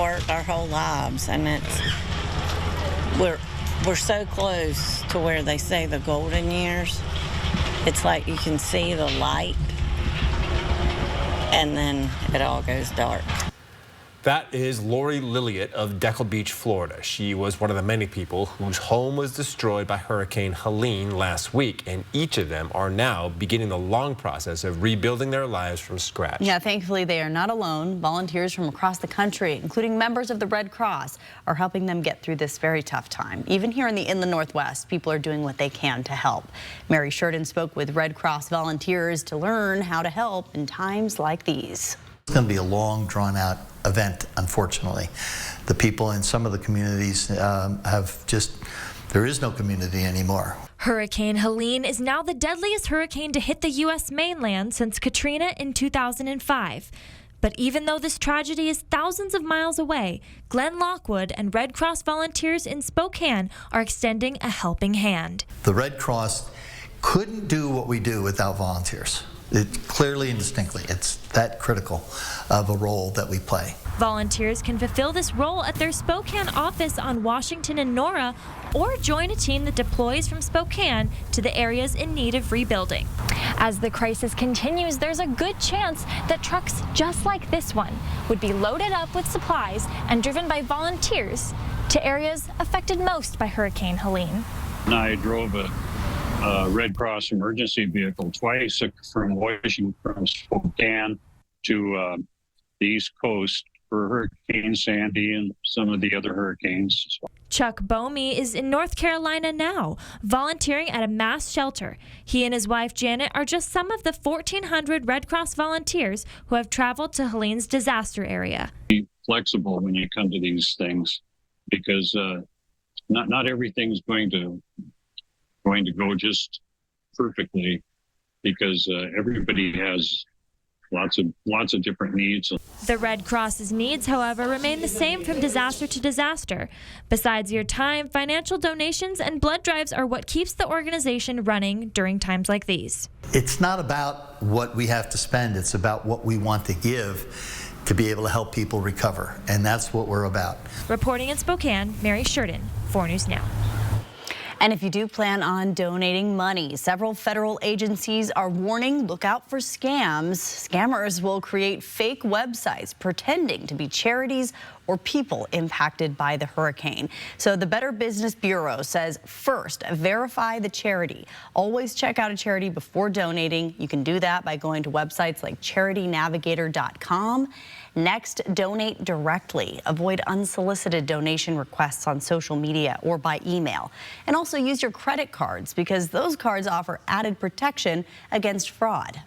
Worked our whole lives, and we're so close to where they say the golden years. It's like you can see the light, and then it all goes dark. That is Lori Lilliot of Deckle Beach, Florida. She was one of the many people whose home was destroyed by Hurricane Helene last week, and each of them are now beginning the long process of rebuilding their lives from scratch. Yeah, thankfully they are not alone. Volunteers from across the country, including members of the Red Cross, are helping them get through this very tough time. Even here in the Inland Northwest, people are doing what they can to help. Mary Sheridan spoke with Red Cross volunteers to learn how to help in times like these. It's going to be a long, drawn-out event, unfortunately. The people in some of the communities there is no community anymore. Hurricane Helene is now the deadliest hurricane to hit the U.S. mainland since Katrina in 2005. But even though this tragedy is thousands of miles away, Glenn Lockwood and Red Cross volunteers in Spokane are extending a helping hand. The Red Cross couldn't do what we do without volunteers. Clearly and distinctly, it's that critical of a role that we play. Volunteers can fulfill this role at their Spokane office on Washington and Nora, or join a team that deploys from Spokane to the areas in need of rebuilding. As the crisis continues, there's a good chance that trucks just like this one would be loaded up with supplies and driven by volunteers to areas affected most by Hurricane Helene. I drove a Red Cross emergency vehicle twice from Washington, from Spokane to the East Coast for Hurricane Sandy and some of the other hurricanes. Chuck Bomey is in North Carolina now, volunteering at a mass shelter. He and his wife Janet are just some of the 1,400 Red Cross volunteers who have traveled to Helene's disaster area. Be flexible when you come to these things, because not everything's going to go just perfectly, because everybody has lots of different needs. The Red Cross's needs, however, remain the same from disaster to disaster. Besides your time, financial donations and blood drives are what keeps the organization running during times like these. It's not about what we have to spend, it's about what we want to give to be able to help people recover, and that's what we're about. Reporting in Spokane, Mary Sheridan, 4 News Now. And if you do plan on donating money, several federal agencies are warning, look out for scams. Scammers will create fake websites pretending to be charities or people impacted by the hurricane. So the Better Business Bureau says, first, verify the charity. Always check out a charity before donating. You can do that by going to websites like charitynavigator.com. Next, donate directly. Avoid unsolicited donation requests on social media or by email. And also use your credit cards, because those cards offer added protection against fraud.